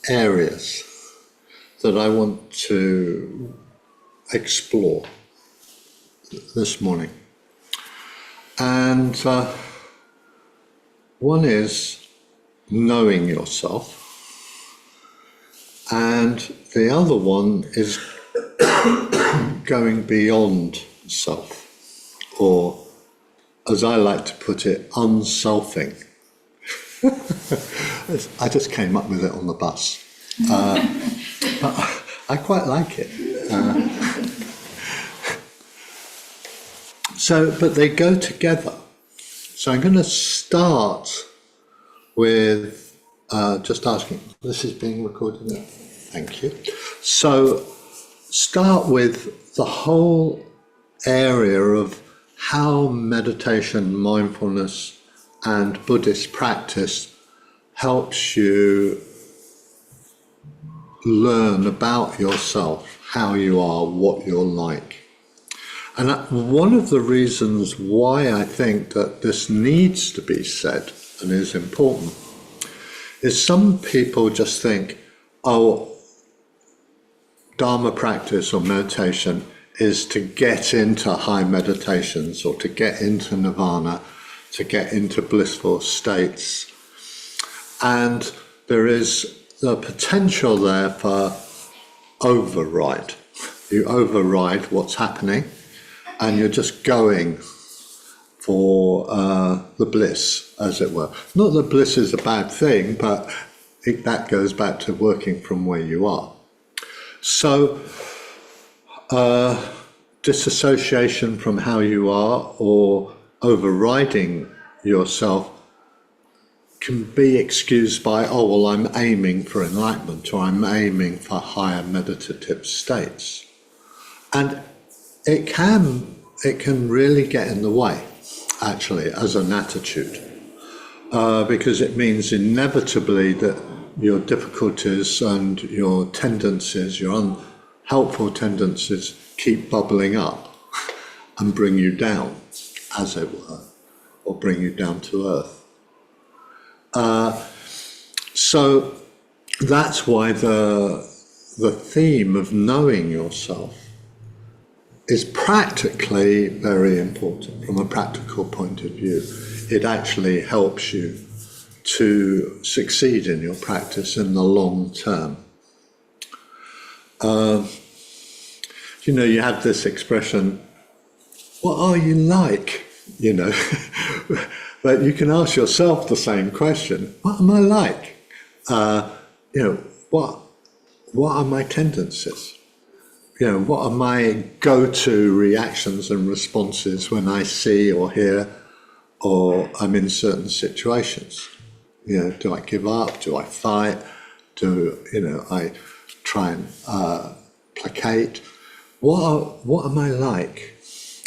areas that I want to explore this morning. And one is knowing yourself, and the other one is going beyond self, or as I like to put it, unselfing. I just came up with it on the bus. But I quite like it. But they go together. So I'm going to start with just asking, this is being recorded now? Thank you. So start with the whole area of how meditation, mindfulness, and Buddhist practice helps you learn about yourself, how you are, what you're like. And one of the reasons why I think that this needs to be said and is important is some people just think, oh, Dharma practice or meditation is to get into high meditations or to get into nirvana, to get into blissful states. And there is the potential there for override. You override what's happening and you're just going for the bliss, as it were. Not that bliss is a bad thing, but that goes back to working from where you are. So disassociation from how you are or overriding yourself can be excused by, oh, well, I'm aiming for enlightenment or I'm aiming for higher meditative states. And it can really get in the way, actually, as an attitude, because it means inevitably that your difficulties and your tendencies, your unhelpful tendencies, keep bubbling up and bring you down, as it were, or bring you down to earth. So that's why the theme of knowing yourself is practically very important from a practical point of view. It actually helps you to succeed in your practice in the long term. You have this expression, what are you like? But you can ask yourself the same question, what am I like? What are my tendencies? What are my go-to reactions and responses when I see or hear or I'm in certain situations? Do I give up? Do I fight? Do I try and placate? What am I like?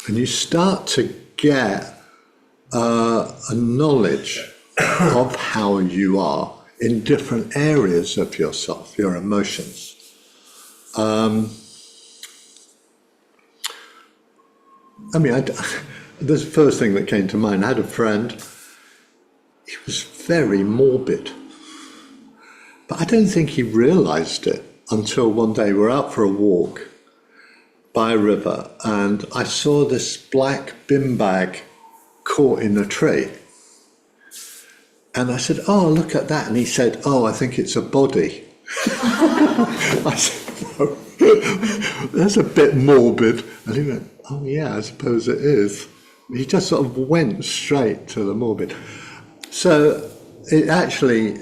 And you start to get a knowledge of how you are in different areas of yourself, your emotions. The first thing that came to mind, I had a friend, he was very morbid, but I don't think he realized it until one day we're out for a walk by a river and I saw this black bin bag caught in a tree. And I said, oh, look at that. And he said, oh, I think it's a body. I said, no, that's a bit morbid. And he went, oh yeah, I suppose it is. He just sort of went straight to the morbid. So it actually,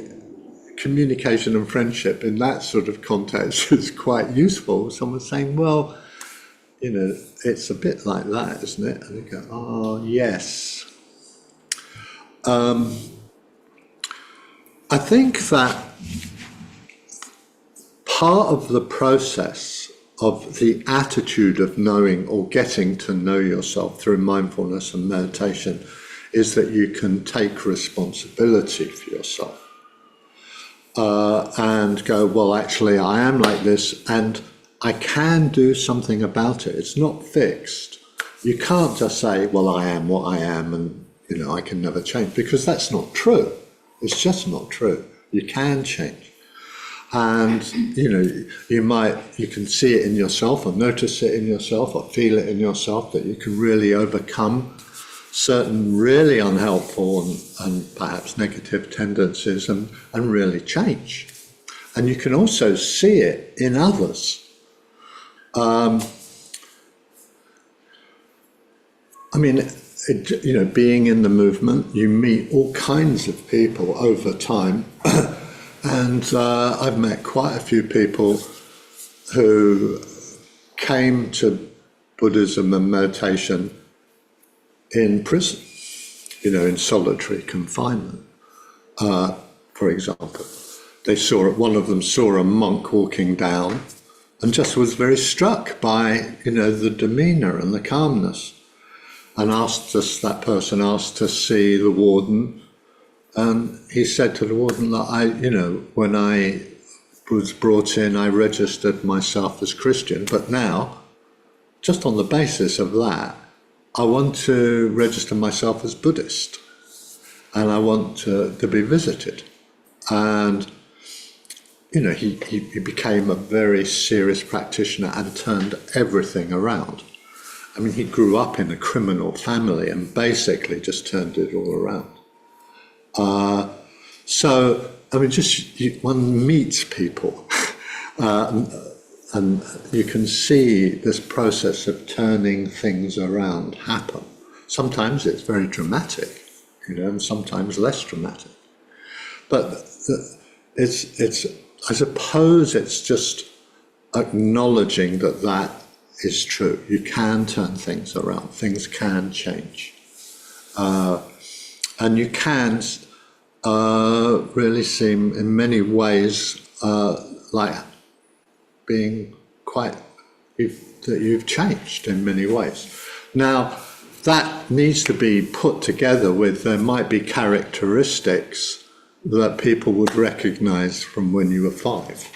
communication and friendship in that sort of context is quite useful. Someone's saying, well, it's a bit like that, isn't it? And you go, oh, yes. I think that part of the process of the attitude of knowing or getting to know yourself through mindfulness and meditation is that you can take responsibility for yourself and go, well, actually, I am like this and I can do something about it. It's not fixed. You can't just say, well, I am what I am and, I can never change, because that's not true. It's just not true. You can change. And, you can see it in yourself or notice it in yourself or feel it in yourself, that you can really overcome certain really unhelpful and perhaps negative tendencies and really change. And you can also see it in others. Being in the movement, you meet all kinds of people over time. And I've met quite a few people who came to Buddhism and meditation in prison, in solitary confinement, for example. One of them saw a monk walking down and just was very struck by, the demeanour and the calmness, and that person asked to see the warden. And he said to the warden that when I was brought in, I registered myself as Christian, but now, just on the basis of that, I want to register myself as Buddhist, and I want to be visited. And, he became a very serious practitioner and turned everything around. He grew up in a criminal family and basically just turned it all around. One meets people, and you can see this process of turning things around happen. Sometimes it's very dramatic, and sometimes less dramatic. But I suppose it's just acknowledging that is true. You can turn things around. Things can change. And you can really seem in many ways like being that you've changed in many ways. Now, that needs to be put together with, there might be characteristics that people would recognise from when you were 5.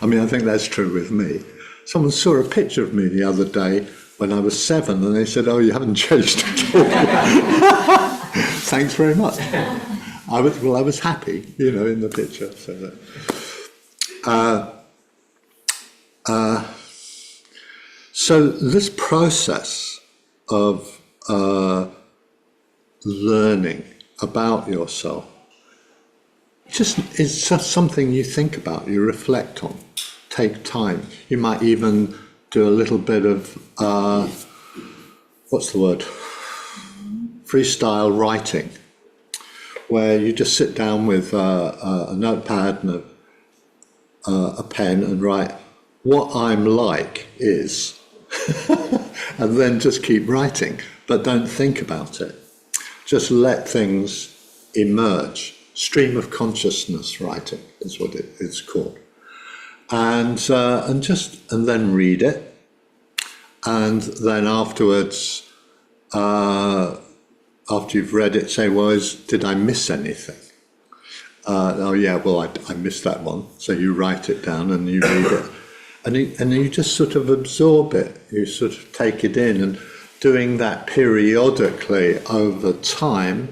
I think that's true with me. Someone saw a picture of me the other day when I was 7, and they said, "Oh, you haven't changed at all." Thanks very much. I was happy, in the picture. So this process of learning about yourself is just something you think about, you reflect on, take time. You might even do a little bit of freestyle writing, where you just sit down with a notepad and a pen and write, "What I'm like is," and then just keep writing, but don't think about it. Just let things emerge. Stream of consciousness writing is what it's called. And then read it, and then afterwards, after you've read it, say, "Well, did I miss anything?" I missed that one. So you write it down and you read it, and you just sort of absorb it. You sort of take it in, and doing that periodically over time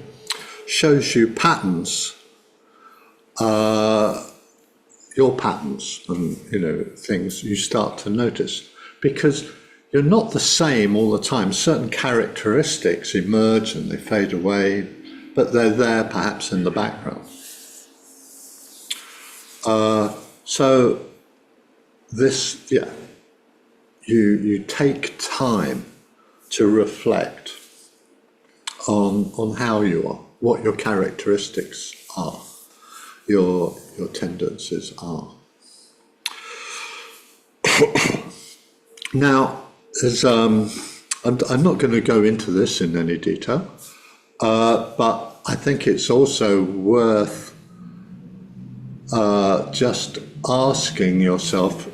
shows you patterns, your patterns, and things you start to notice, because you're not the same all the time. Certain characteristics emerge and they fade away, but they're there perhaps in the background. You take time to reflect on how you are, what your characteristics are, your tendencies are. Now, I'm not going to go into this in any detail, but I think it's also worth just asking yourself,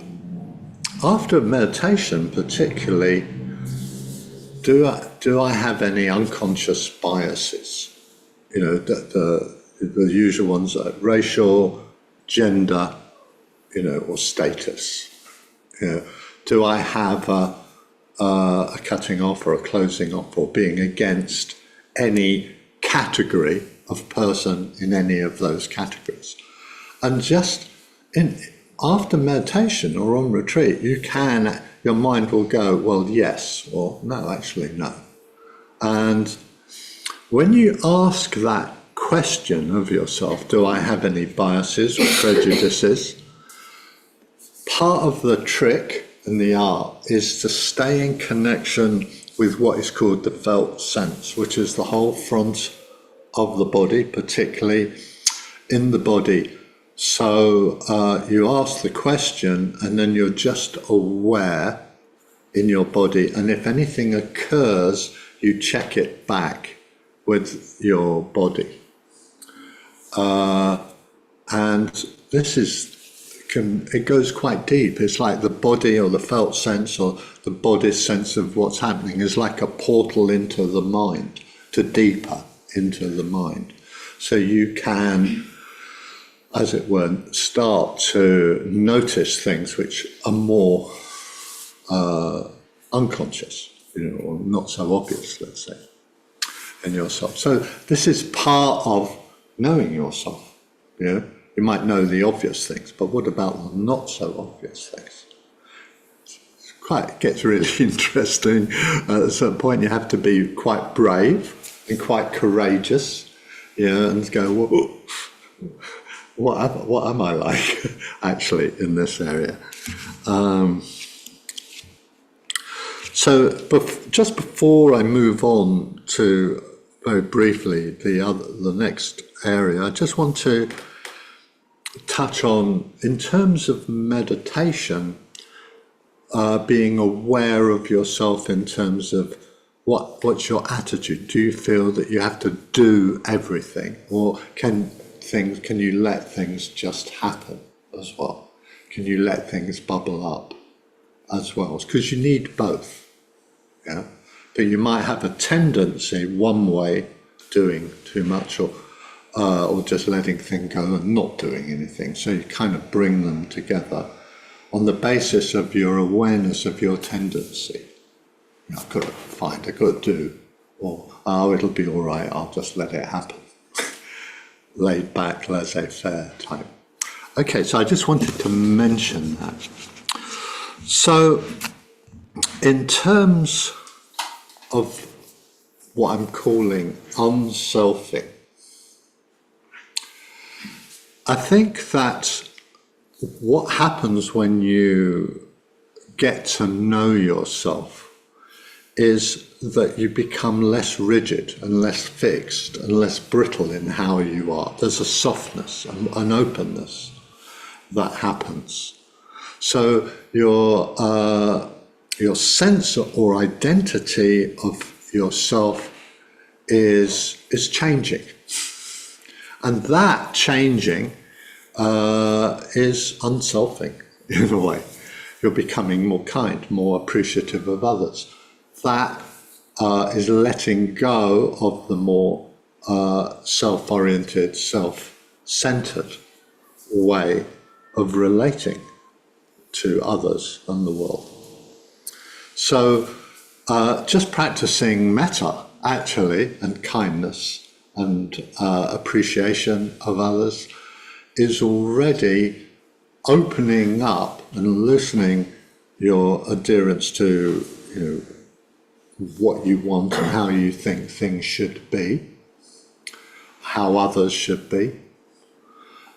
after meditation particularly, do I have any unconscious biases? The usual ones are racial, gender, or status. Do I have a cutting off or a closing off or being against any category of person in any of those categories? And just after meditation or on retreat, your mind will go, well, yes, or no, actually, no. And when you ask that question of yourself, do I have any biases or prejudices? Part of the trick and the art is to stay in connection with what is called the felt sense, which is the whole front of the body, particularly in the body. So you ask the question and then you're just aware in your body, and if anything occurs, you check it back with your body. And this it goes quite deep. It's like the body or the felt sense or the body's sense of what's happening is like a portal into the mind, to deeper into the mind. So you can, as it were, start to notice things which are more unconscious, or not so obvious, let's say, in yourself. So this is part of knowing yourself. You might know the obvious things, but what about the not so obvious things? It gets really interesting. At a certain point, you have to be quite brave and quite courageous, and go, well, what am I like, actually, in this area? So just before I move on to, very briefly, the next area, I just want to touch on, in terms of meditation, being aware of yourself in terms of what's your attitude. Do you feel that you have to do everything, or can you let things just happen as well? Can you let things bubble up as well? Because you need both. But you might have a tendency one way, doing too much, or just letting things go and not doing anything. So you kind of bring them together on the basis of your awareness of your tendency. I've got to do, or it'll be all right, I'll just let it happen. Laid back, laissez-faire type. Okay, so I just wanted to mention that. So, in terms of what I'm calling unselfing, I think that what happens when you get to know yourself is that you become less rigid and less fixed and less brittle in how you are. There's a softness, an openness that happens. So your sense or identity of yourself is changing, and that changing is unselfing in a way. You're becoming more kind, more appreciative of others. That is letting go of the more self-oriented, self-centered way of relating to others and the world. So just practicing metta, actually, and kindness and appreciation of others is already opening up and loosening your adherence to what you want and how you think things should be, how others should be.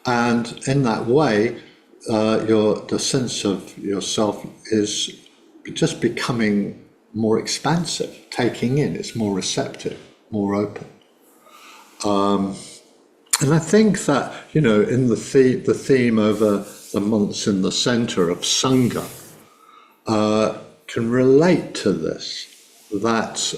And in that way, the sense of yourself is just becoming more expansive, taking in, it's more receptive, more open. And I think that, in the theme over the months in the center of Sangha, can relate to this, that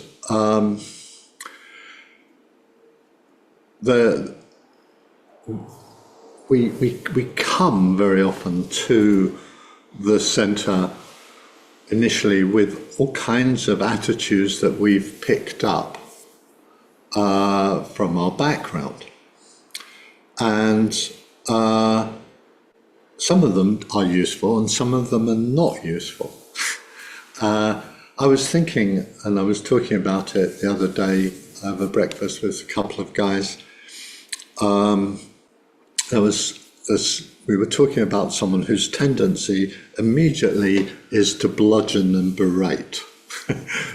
we come very often to the center initially with all kinds of attitudes that we've picked up from our background. And some of them are useful and some of them are not useful. I was thinking, and I was talking about it the other day over breakfast with a couple of guys. There was we were talking about someone whose tendency immediately is to bludgeon and berate.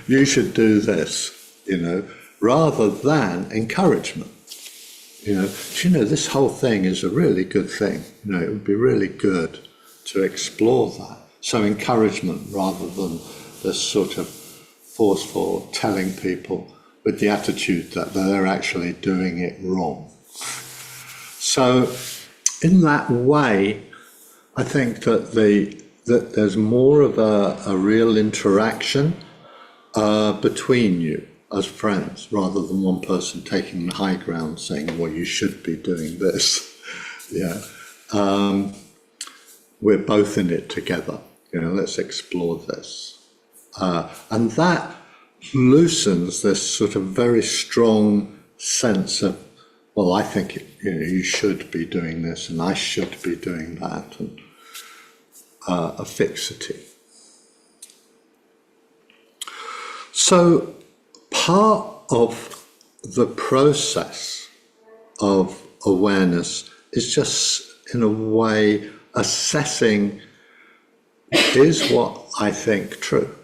You should do this, rather than encouragement. This whole thing is a really good thing. It would be really good to explore that. So encouragement rather than this sort of forceful telling people with the attitude that they're actually doing it wrong. So in that way, I think that there's more of a real interaction between you as friends, rather than one person taking the high ground saying, well, you should be doing this. We're both in it together. Let's explore this. And that loosens this sort of very strong sense of, well, I think you should be doing this and I should be doing that, and a fixity. So part of the process of awareness is just, in a way, assessing, is what I think true?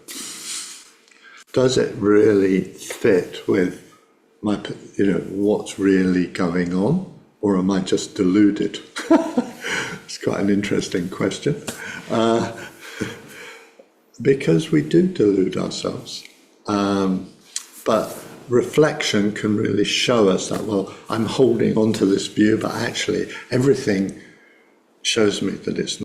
Does it really fit with my, what's really going on? Or am I just deluded? It's quite an interesting question. Because we do delude ourselves. But reflection can really show us that, well, I'm holding on to this view, but actually everything shows me that it's